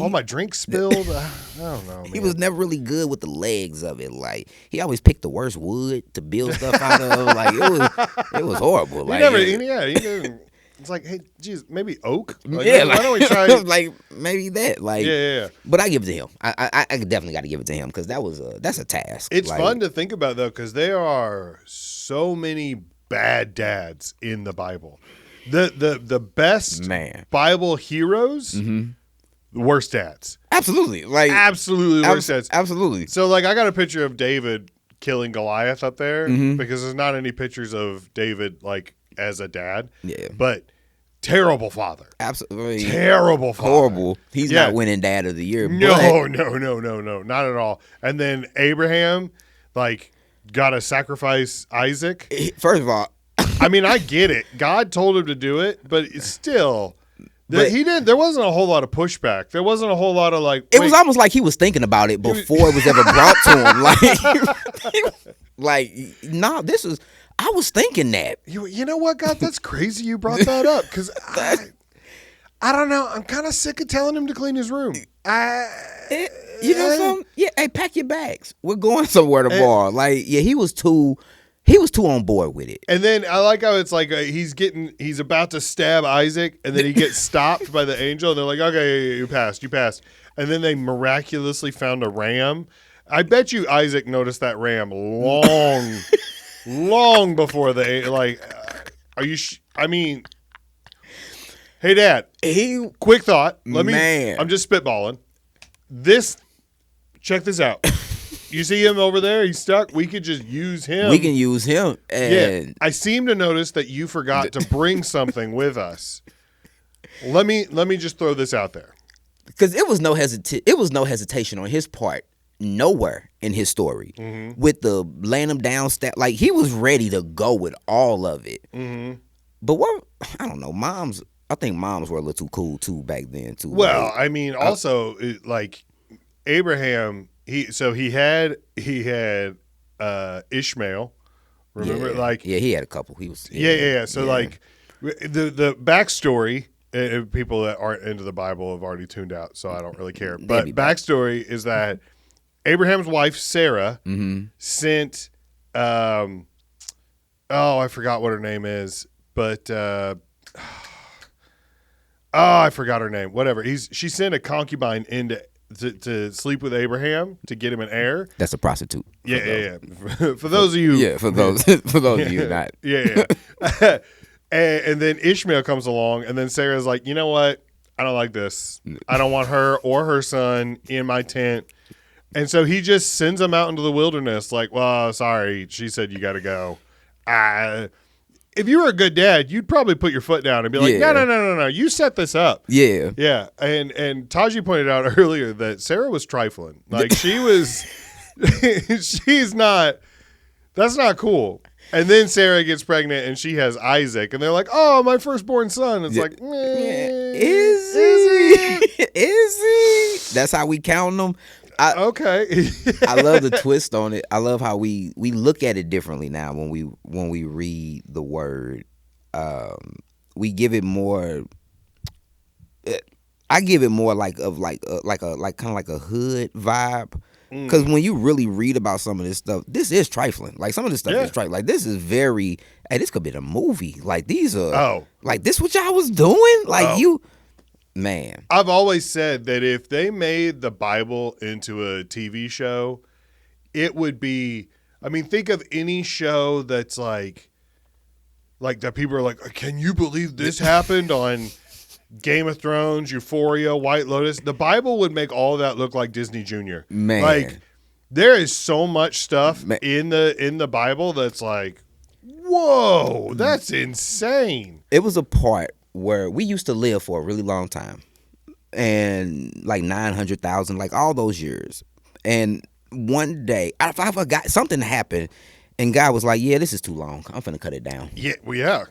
all my drink spilled. I don't know, man. He was never really good with the legs of it. Like he always picked the worst wood to build stuff out of. Like it was horrible. Like he didn't. It's like, hey, geez, maybe oak. Like, yeah, why don't we try? Like maybe that. Like yeah. But I give it to him. I definitely got to give it to him because that's a task. It's like, fun to think about though, because there are so many bad dads in the Bible. The best Bible heroes, the worst dads. Absolutely, like absolutely worst dads. Absolutely. So like, I got a picture of David killing Goliath up there because there's not any pictures of David like as a dad. Yeah, but terrible father. Absolutely terrible father. Horrible. He's not winning Dad of the Year. No, not at all. And then Abraham, like, got to sacrifice Isaac. First of all, I mean, I get it. God told him to do it, but it's still, he didn't. There wasn't a whole lot of pushback. There wasn't a whole lot of like. It was almost like he was thinking about it before it was ever brought to him. Like, nah, this was. I was thinking that. You know what, God? That's crazy you brought that up because I don't know. I'm kind of sick of telling him to clean his room. You know something? Yeah, hey, pack your bags. We're going somewhere tomorrow. Like, yeah, he was too on board with it. And then I like how it's like he's about to stab Isaac, and then he gets stopped by the angel, and they're like, okay, you passed. And then they miraculously found a ram. I bet you Isaac noticed that ram long before they like. Are you? I mean, hey, Dad. Quick thought. I'm just spitballing. Check this out. You see him over there? He's stuck. We could just use him. We can use him. And yeah. I seem to notice that you forgot to bring something with us. Let me just throw this out there. Because it was no hesitation on his part. Nowhere in his story with the laying him down like he was ready to go with all of it. But I don't know, I think moms were a little too cool too back then too. Well, like, I mean, also like Abraham, he had Ishmael. Remember, he had a couple. He was So like the backstory. People that aren't into the Bible have already tuned out, so I don't really care. But backstory is that Abraham's wife Sarah sent, I forgot what her name is, but I forgot her name. Whatever. She sent a concubine in to sleep with Abraham to get him an heir. That's a prostitute. Yeah. For those of you, for those of you not. Yeah. And then Ishmael comes along, and then Sarah's like, you know what? I don't like this. I don't want her or her son in my tent. And so he just sends them out into the wilderness like, well, sorry, she said you got to go. If you were a good dad, you'd probably put your foot down and be like, no, you set this up. Yeah. Yeah. And Taji pointed out earlier that Sarah was trifling. Like she was, that's not cool. And then Sarah gets pregnant and she has Isaac, and they're like, "Oh, my firstborn son." It's like, is he? Is he? That's how we count them. Okay. I love the twist on it. I love how we look at it differently now when we read the word. We give it more. I give it more like kind of like a hood vibe. Because when you really read about some of this stuff, this is trifling. Like some of this stuff is trifling. Like this is very. Hey, this could be a movie. Like these are. Like this what y'all was doing. Like you. Man, I've always said that if they made the Bible into a TV show, it would be. I mean, think of any show that's like that. People are like, "Can you believe this happened on Game of Thrones, Euphoria, White Lotus?" The Bible would make all of that look like Disney Junior. Man, like there is so much stuff in the Bible that's like, whoa, that's insane. It was a part where we used to live for a really long time, and like 900,000, like all those years. And one day, I forgot something happened, and God was like, "Yeah, this is too long. I'm finna cut it down." Yeah, well, yeah.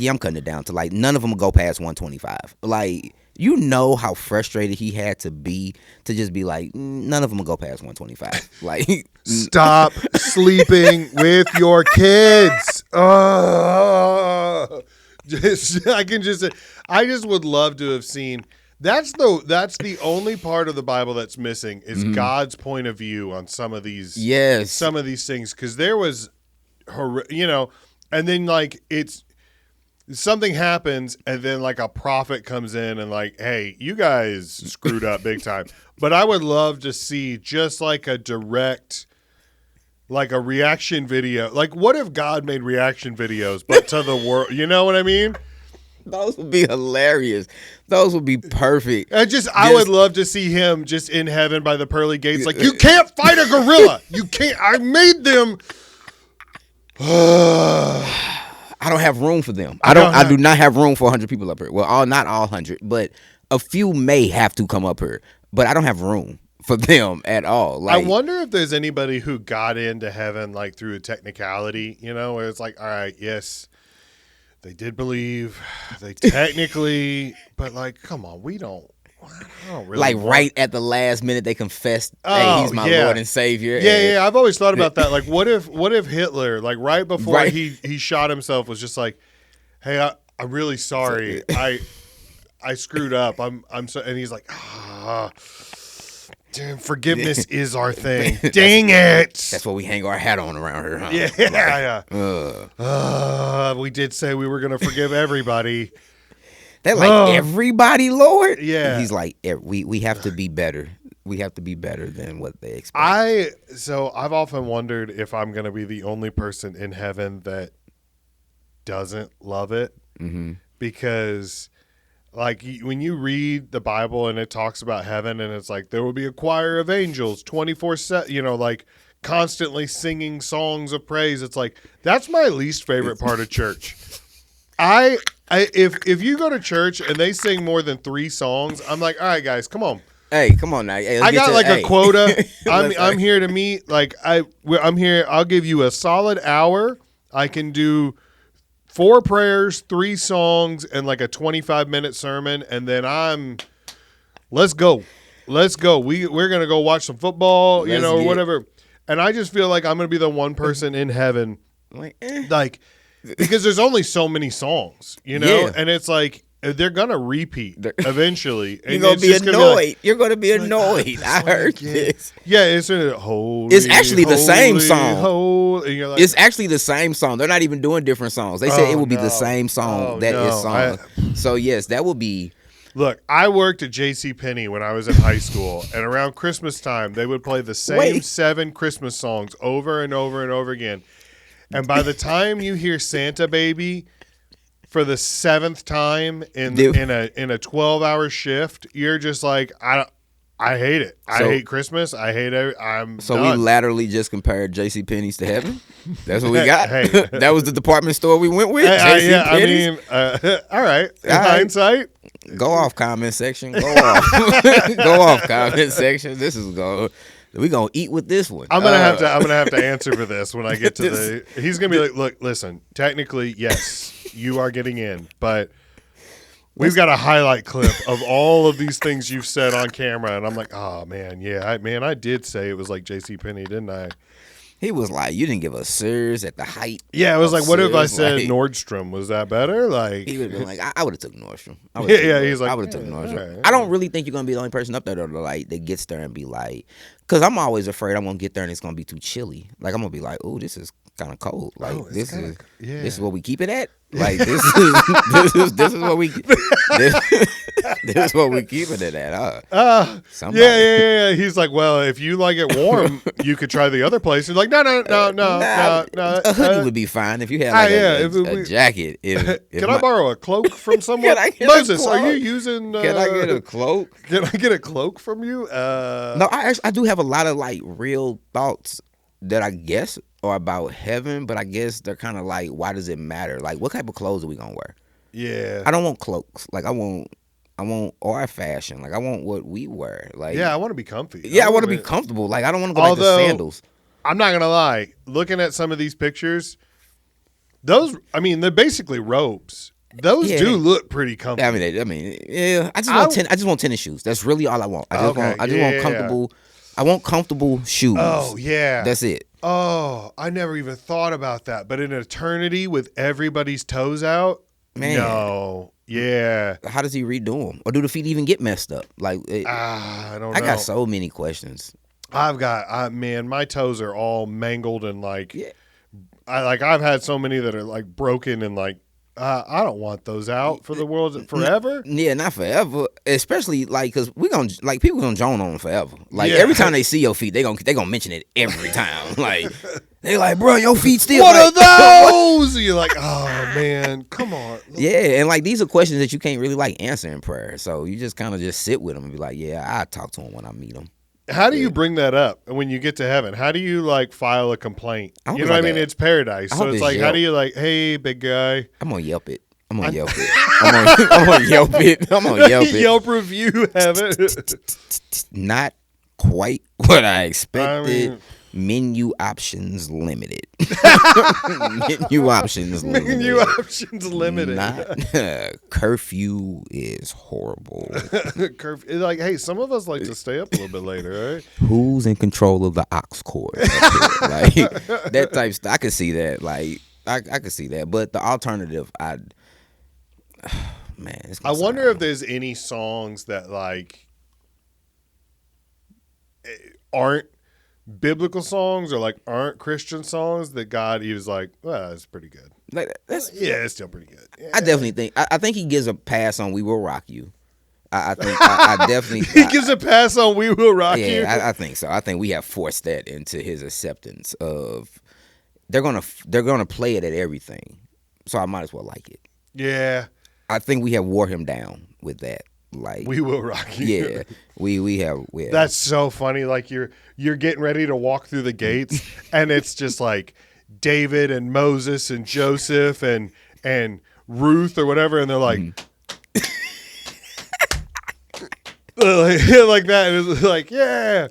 I'm cutting it down to like none of them go past 125. Like, you know how frustrated he had to be to just be like, none of them will go past 125. Like, stop sleeping with your kids. I just would love to have seen. That's the only part of the Bible that's missing is God's point of view on some of these things, because there was, and then like it's something happens and then like a prophet comes in and like, hey, you guys screwed up big time. But I would love to see just like a direct, like a reaction video. Like, what if God made reaction videos but to the world? You know what I mean? Those would be hilarious. Those would be perfect. I would love to see him just in heaven by the pearly gates. Like, you can't fight a gorilla. You can't. I made them. I don't have room for them. I do not have room for 100 people up here. Well, not all 100, but a few may have to come up here. But I don't have room for them at all. Like, I wonder if there's anybody who got into heaven like through a technicality, where it's like, all right, yes, they did believe, they technically, but like, come on, I don't really like right at the last minute they confessed, hey, he's my Lord and Savior. Yeah, I've always thought about that. Like, what if Hitler, like right before he shot himself, was just like, hey, I'm really sorry, I screwed up. I'm so, and he's like, damn, forgiveness is our thing. Dang it! That's what we hang our hat on around here, huh? Yeah. We did say we were going to forgive everybody. They're like, everybody, Lord? Yeah. And he's like, we have to be better. We have to be better than what they expect. So I've often wondered if I'm going to be the only person in heaven that doesn't love it. Mm-hmm. Because like when you read the Bible and it talks about heaven and it's like there will be a choir of angels 24/7, like constantly singing songs of praise. It's like that's my least favorite part of church. If you go to church and they sing more than 3 songs, I'm like, all right, guys, come on. Hey, come on now. Hey, I got like a quota. I'm here to meet. Like I'm here. I'll give you a solid hour. I can do 4 prayers, 3 songs, and like a 25-minute sermon, and then let's go. We're gonna go watch some football, or whatever. And I just feel like I'm gonna be the one person in heaven, like because there's only so many songs, and it's like they're gonna repeat eventually. You're gonna be annoyed. You're gonna be annoyed. I heard this. Yeah, it's holy. It's actually the same song. Holy, and it's actually the same song. They're not even doing different songs. They said it will be the same song is sung. So yes, that will be. Look, I worked at JCPenney when I was in high school, and around Christmas time, they would play the same 7 Christmas songs over and over and over again. And by the time you hear Santa Baby for the 7th time in a 12-hour shift, you're just like, I hate it. I hate Christmas. I hate it. I'm done. We laterally just compared JCPenney's to heaven. That's what we got. That was the department store we went with. All right. In hindsight, go off comment section. Go off. Go off comment section. We're gonna eat with this one. I'm gonna have to answer for this when I get to he's gonna be like, look, listen, technically, yes, you are getting in, but we've got a highlight clip of all of these things you've said on camera, and I'm like, oh man, yeah, I did say it was like JCPenney, didn't I? He was like, you didn't give us Sears at the height. Yeah, it was like, what if I said Nordstrom? Was that better? Like he would have been like, I would have took Nordstrom. He's like, I would have took Nordstrom. I don't really think you're gonna be the only person up there that gets there and be like, because I'm always afraid I'm gonna get there and it's gonna be too chilly. Like I'm gonna be like, oh, this is kind of cold. Like this is what we keep it at. Like this is what we this is what we keeping it at. Yeah. He's like, well, if you like it warm, you could try the other place. He's like, no. A hoodie would be fine if you had like a jacket. Can I borrow a cloak from someone? Moses, are you using? Can I get a cloak? Can I get a cloak from you? No, I do have a lot of like real thoughts that I guess are about heaven, but I guess they're kind of like, why does it matter? Like, what type of clothes are we gonna wear? Yeah, I don't want cloaks. Like, I want our fashion. Like, I want what we wear. Like, yeah, I want to be comfy. Yeah, I want to be comfortable. Like, I don't want to go like the sandals. I'm not gonna lie. Looking at some of these pictures, they're basically robes. Those do look pretty comfortable. Yeah. I just want tennis shoes. That's really all I want. I just want comfortable. I want comfortable shoes. Oh yeah, that's it. Oh, I never even thought about that. But in eternity, with everybody's toes out, Man, No. Yeah. how does he redo them, or do the feet even get messed up? Like, I don't know. I got so many questions. Man, my toes are all mangled and like, Yeah. I've had so many that are like broken and like, I don't want those out for the world forever. Yeah, not forever. Especially like, cause we gonna like people gonna joan on them forever. Like Yeah. every time they see your feet, they gonna mention it every time. Like they like, bro, your feet still. What like, are those? You're like, oh man, come on. Yeah, and like these are questions that you can't really like answer in prayer. So you just kind of just sit with them and be like, yeah, I talk to them when I meet them. How do you bring that up when you get to heaven? How do you like file a complaint? You know what I mean? It's paradise. So it's like, how do you like, hey, big guy? I'm gonna Yelp it. I'm gonna Yelp it. I'm gonna Yelp it. I'm gonna Yelp it. Yelp review heaven. Not quite what I expected. I mean, menu options limited. Menu options limited. menu options limited. Not curfew is horrible. Like, hey, some of us like to stay up a little bit later, right? Who's in control of the aux cord? Like that type stuff. I could see that. Like I could see that. But the alternative, man. I wonder if there's any songs that like aren't biblical songs or like aren't Christian songs that God, he was like, well, that's pretty good. Like Yeah, it's still pretty good. Yeah. I definitely think. I think he gives a pass on "We Will Rock You." I think. I definitely. He gives a pass on "We Will Rock You." Yeah, I think so. I think we have forced that into his acceptance of. They're gonna play it at everything, so I might as well like it. Yeah, I think we have wore him down with that. Like "We Will Rock You." Yeah, we have. That's so funny. Like you're getting ready to walk through the gates, and it's just like David and Moses and Joseph and Ruth or whatever, and they're like, like that, and it's like, yeah.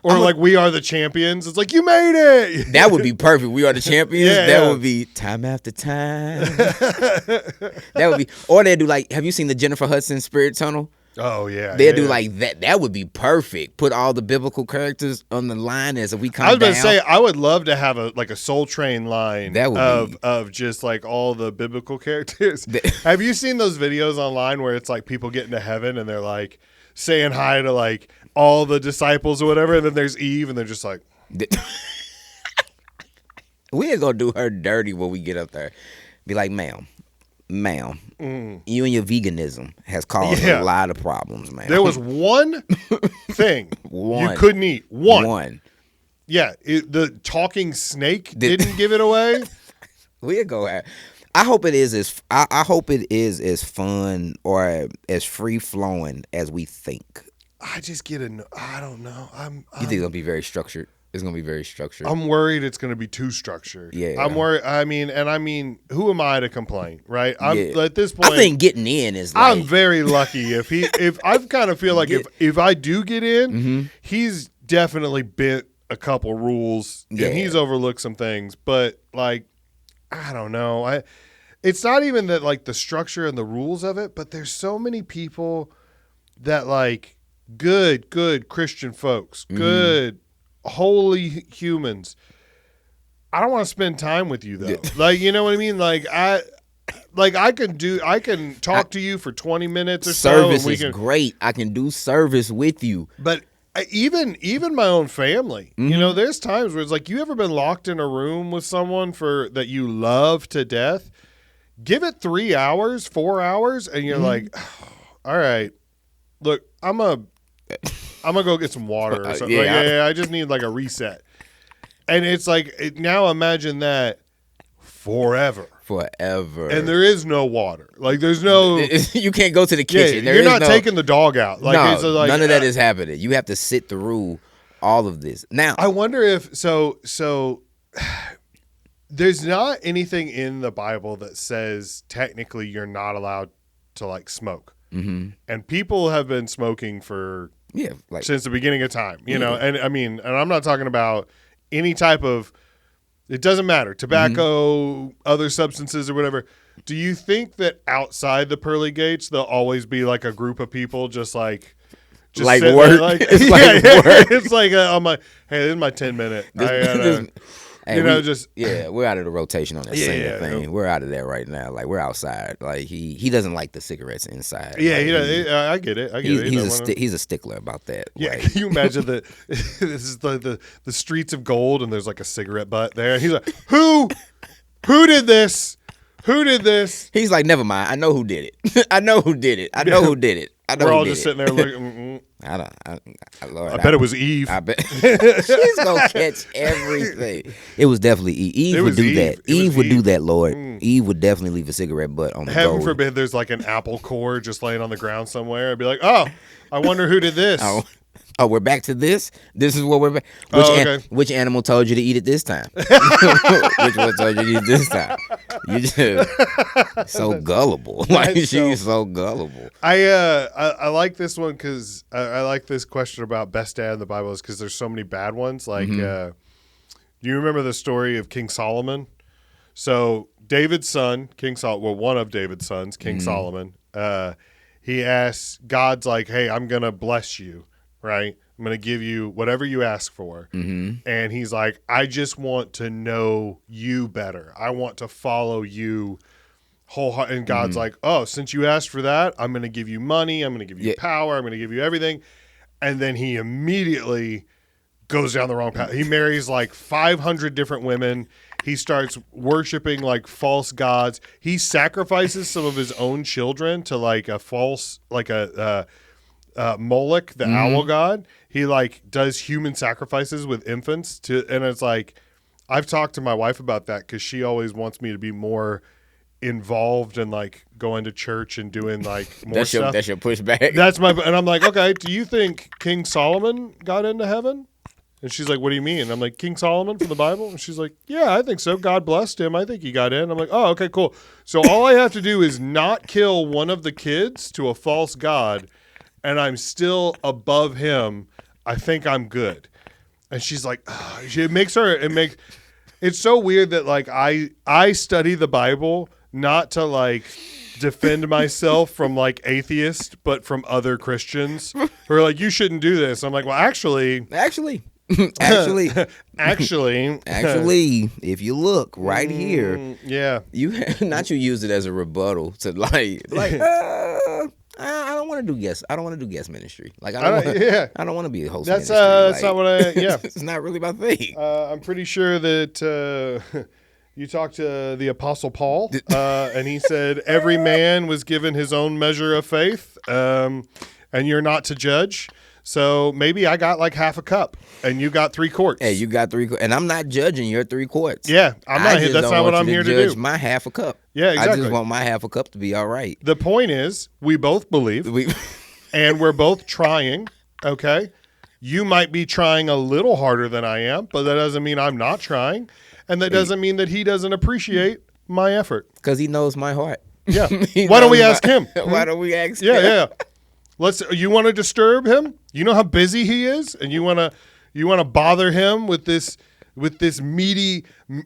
Or like, we are the champions. It's like, you made it. That would be perfect. We are the champions. Yeah, that yeah. would be time after time. That would be. Or they'd do like, have you seen the Jennifer Hudson Spirit Tunnel? Oh yeah. They'd do like that. That would be perfect. Put all the biblical characters on the line as if we come down. I was going to say, I would love to have a Soul Train line That would of just like all the biblical characters. Have you seen those videos online where it's like people get into heaven and they're like saying hi to like all the disciples or whatever, and then there's Eve and they're just like, we ain't gonna do her dirty when we get up there. Be like, ma'am, you and your veganism has caused a lot of problems, man. There was one thing you couldn't eat. One. Yeah, the talking snake didn't give it away. We'll go at. I hope it is as I hope it is as fun or as free flowing as we think. I just I don't know. You think it's gonna be very structured? It's gonna be very structured. I'm worried it's gonna be too structured. Yeah, I'm worried. I mean, who am I to complain, right? At this point, I think getting in is. Like, I'm very lucky if I kind of feel like if I do get in, he's definitely bent a couple rules and he's overlooked some things. But like, I don't know. It's not even that like the structure and the rules of it, but there's so many people that like good Christian folks, good holy humans. I don't want to spend time with you though. Like, you know what I mean? Like I can talk to you for 20 minutes or service so. Service is great. I can do service with you. But even my own family, you know, there's times where it's like, you ever been locked in a room with someone that you love to death? Give it 3 hours, 4 hours, and you're like, oh, all right, look, I'm gonna go get some water or something. I just need like a reset. And it's like, now imagine that forever. And there is no water. Like there's no. You can't go to the kitchen. You're not taking the dog out. Like, no, it's like, none of that is happening. You have to sit through all of this. Now, I wonder if so. There's not anything in the Bible that says technically you're not allowed to like smoke. And people have been smoking for since the beginning of time, you know. And I mean, and I'm not talking about any type of. It doesn't matter, tobacco, other substances, or whatever. Do you think that outside the pearly gates there'll always be like a group of people just like work? It's like work. It's like I'm like, hey, this is my 10 minute. Hey, you know, just we're out of the rotation on that singing thing. yeah. We're out of that right now. Like we're outside. Like he doesn't like the cigarettes inside. Yeah, Like, I get it. I get it. He's a stickler about that. Yeah, Like, can you imagine that this is the streets of gold and there's like a cigarette butt there? And he's like, who did this? Who did this? he's like, never mind. I know who did it. I know who did it. I know who did it. I know We're who all did just it. sitting there looking. Lord, I bet it was Eve. I bet she's gonna catch everything. It was definitely Eve. Eve would do that. Eve would do that, Lord. Eve would definitely leave a cigarette butt on the Heaven gold. forbid there's like an apple core just laying on the ground somewhere. I'd be like, oh, I wonder who did this. Oh, we're back to this? This is what we're back. Which animal told you to eat it this time? Which one told you to eat it this time? You just so gullible. Like she's so gullible. I like this one because I like this question about best dad in the Bible is because there's so many bad ones. Like, do you remember the story of King Solomon? So David's son, one of David's sons, King Solomon, he asks, God's like, hey, I'm going to bless you. Right? I'm going to give you whatever you ask for. And he's like, I just want to know you better. I want to follow you wholeheartedly. And God's like, oh, since you asked for that, I'm going to give you money. I'm going to give you power. I'm going to give you everything. And then he immediately goes down the wrong path. He marries like 500 different women. He starts worshiping like false gods. He sacrifices some of his own children to like a false, like Moloch, the owl god. He like does human sacrifices with infants and it's like, I've talked to my wife about that because she always wants me to be more involved and like going to church and doing like more stuff. That's your pushback. And I'm like, okay, do you think King Solomon got into heaven? And she's like, what do you mean? And I'm like, King Solomon from the Bible? And she's like, yeah, I think so. God blessed him. I think he got in. I'm like, oh, okay, cool. So all I have to do is not kill one of the kids to a false god and I'm still above him. I think I'm good. And she's like, it's so weird that like I study the Bible not to like defend myself from like atheists, but from other Christians who are like, you shouldn't do this. I'm like, well, actually, if you look right here, you use it as a rebuttal to I don't want to do guest. I don't want to do guest ministry. Like I don't want to be a host. That's not what it's not really my thing. I'm pretty sure that you talked to the Apostle Paul, and he said every man was given his own measure of faith, and you're not to judge. So maybe I got like half a cup, and you got 3 quarts. Hey, you got 3 quarts, and I'm not judging your 3 quarts. Yeah, that's not what I'm here to do. My half a cup. Yeah, exactly. I just want my half a cup to be all right. The point is, we both believe, and we're both trying. Okay, you might be trying a little harder than I am, but that doesn't mean I'm not trying, and that doesn't mean that he doesn't appreciate my effort because he knows my heart. Yeah. Why don't we ask him? Why don't we ask him? Yeah. You want to disturb him? You know how busy he is, and you want to bother him with this meaty,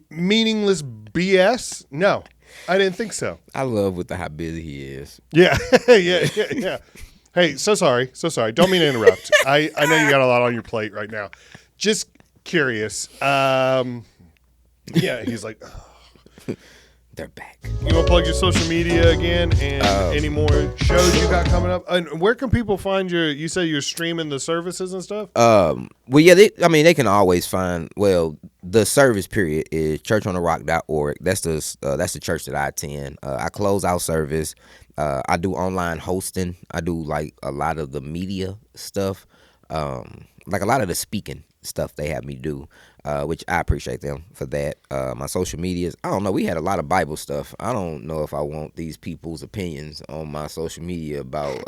meaningless BS? No, I didn't think so. I love how busy he is. Yeah, yeah. Hey, so sorry. Don't mean to interrupt. I know you got a lot on your plate right now. Just curious. Yeah, he's like. Oh. They're back. You want to plug your social media again and any more shows you got coming up? And where can people find you say you're streaming the services and stuff? Well, yeah, they can always find, the service period is churchontherock.org. That's the church that I attend. I close out service. I do online hosting. I do like a lot of the media stuff. Like a lot of the speaking stuff they have me do, which I appreciate them for that. My social medias, I don't know, we had a lot of Bible stuff. I don't know if I want these people's opinions on my social media about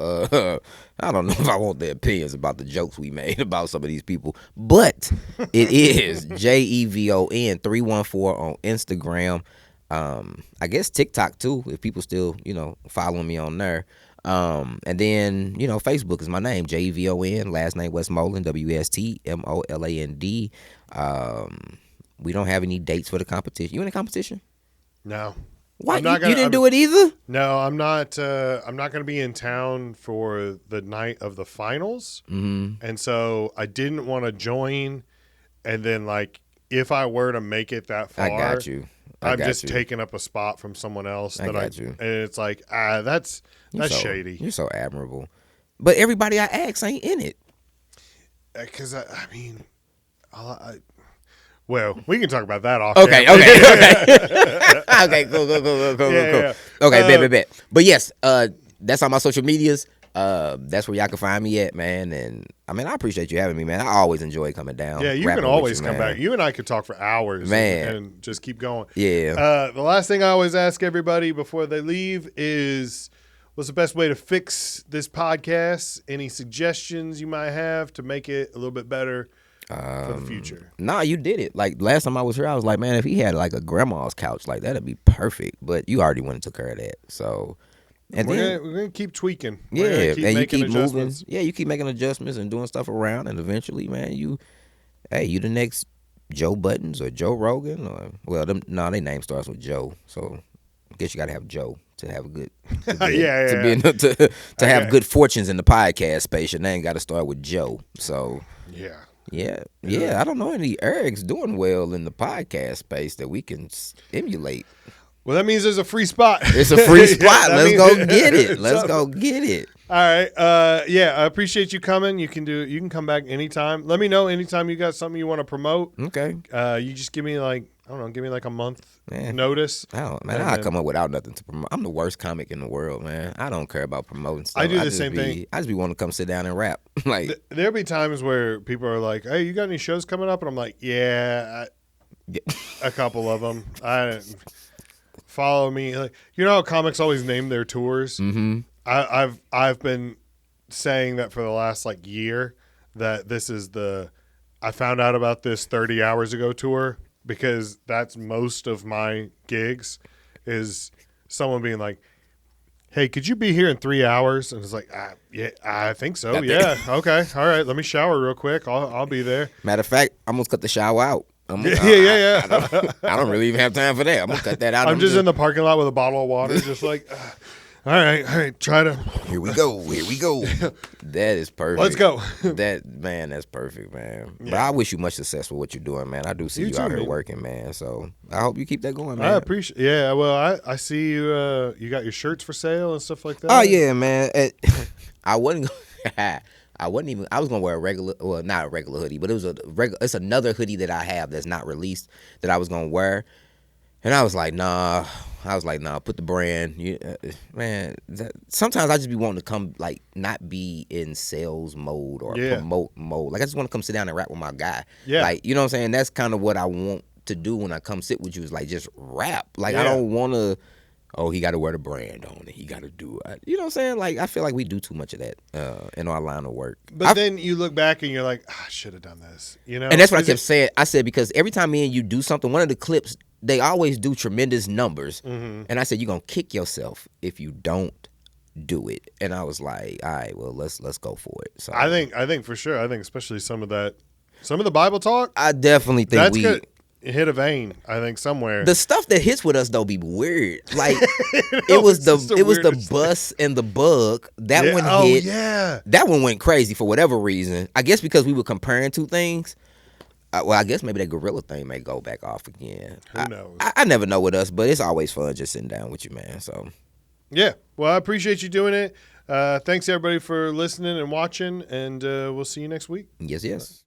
I don't know if I want their opinions about the jokes we made about some of these people, but it is JEVON 314 on Instagram. I guess TikTok too, if people still following me on there. And then, Facebook is my name, JEVON, last name Westmoland, WSTMOLAND. We don't have any dates for the competition. You in a competition? No. What? You didn't do it either? No, I'm not going to be in town for the night of the finals. Mm-hmm. And so I didn't want to join and then if I were to make it that far, I got you. I'm just taking up a spot from someone else. I got you. And it's like, that's shady. You're so admirable. But everybody I ask ain't in it. Because, I mean, well, we can talk about that off Okay. Okay, cool. Yeah. Okay, bet. But yes, that's on my social medias. That's where y'all can find me at, man. And I mean, I appreciate you having me, man. I always enjoy coming down. Yeah, you can always come back. You and I could talk for hours, man, and just keep going. Yeah. The last thing I always ask everybody before they leave is, what's the best way to fix this podcast? Any suggestions you might have to make it a little bit better for the future? Nah, you did it. Like last time I was here, I was like, man, if he had like a grandma's couch, like that'd be perfect. But you already went and took care of that, so. And we're gonna keep tweaking. Yeah, and you keep moving. Yeah, you keep making adjustments and doing stuff around, and eventually, man, you the next Joe Buttons or Joe Rogan or they name starts with Joe, so I guess you got to have Joe to have a good to have good fortunes in the podcast space. Your name got to start with Joe. So yeah. I don't know any Erics doing well in the podcast space that we can emulate. Well, that means there's a free spot. It's a free spot. Let's go get it. Let's go get it. All right. I appreciate you coming. You can come back anytime. Let me know anytime you got something you want to promote. Okay. You just give me like a month notice. I'll come up without nothing to promote. I'm the worst comic in the world, man. I don't care about promoting stuff. I do the same thing. I just be wanting to come sit down and rap. Like there'll be times where people are like, "Hey, you got any shows coming up?" And I'm like, "Yeah, a couple of them." Follow me, like, you know how comics always name their tours. Mm-hmm. I've been saying that for the last like year, that this is I found out about this 30 hours ago tour, because that's most of my gigs is someone being like, "Hey, could you be here in 3 hours?" And it's like, yeah, I think so. Yeah, okay, all right. Let me shower real quick. I'll be there. Matter of fact, I'm gonna cut the shower out. Yeah. I don't really even have time for that. I'm gonna cut that out. I'm just in the parking lot with a bottle of water, just like, all right, try to. Here we go. That is perfect. Let's go. That's perfect, man. Yeah. But I wish you much success with what you're doing, man. I do see you out here working, man. So I hope you keep that going, man. I appreciate. Yeah, well, I see you. You got your shirts for sale and stuff like that. Oh yeah, man. I wasn't even. I was gonna wear not a regular hoodie, but it's another hoodie that I have that's not released that I was gonna wear, and I was like, nah. Put the brand. Man, sometimes I just be wanting to come, like, not be in sales mode or promote mode. Like, I just want to come sit down and rap with my guy. Yeah. Like, you know what I'm saying? That's kind of what I want to do when I come sit with you, is like just rap. Like, I don't want to. Oh, he got to wear the brand on it. He got to do it. You know what I'm saying? Like, I feel like we do too much of that in our line of work. But then you look back and you're like, I should have done this. You know? And that's what I kept saying. I said, because every time me and you do something, one of the clips, they always do tremendous numbers. Mm-hmm. And I said, you're going to kick yourself if you don't do it. And I was like, all right, well, let's go for it. So I think for sure. I think especially some of the Bible talk. I definitely think that's good. Hit a vein, I think, somewhere. The stuff that hits with us though be weird. Like it was the bus and the bug that one hit. Yeah, that one went crazy for whatever reason. I guess because we were comparing two things. Well, I guess maybe that gorilla thing may go back off again. Who knows? I never know with us, but it's always fun just sitting down with you, man. So yeah, well, I appreciate you doing it. Thanks everybody for listening and watching, and we'll see you next week. Yes.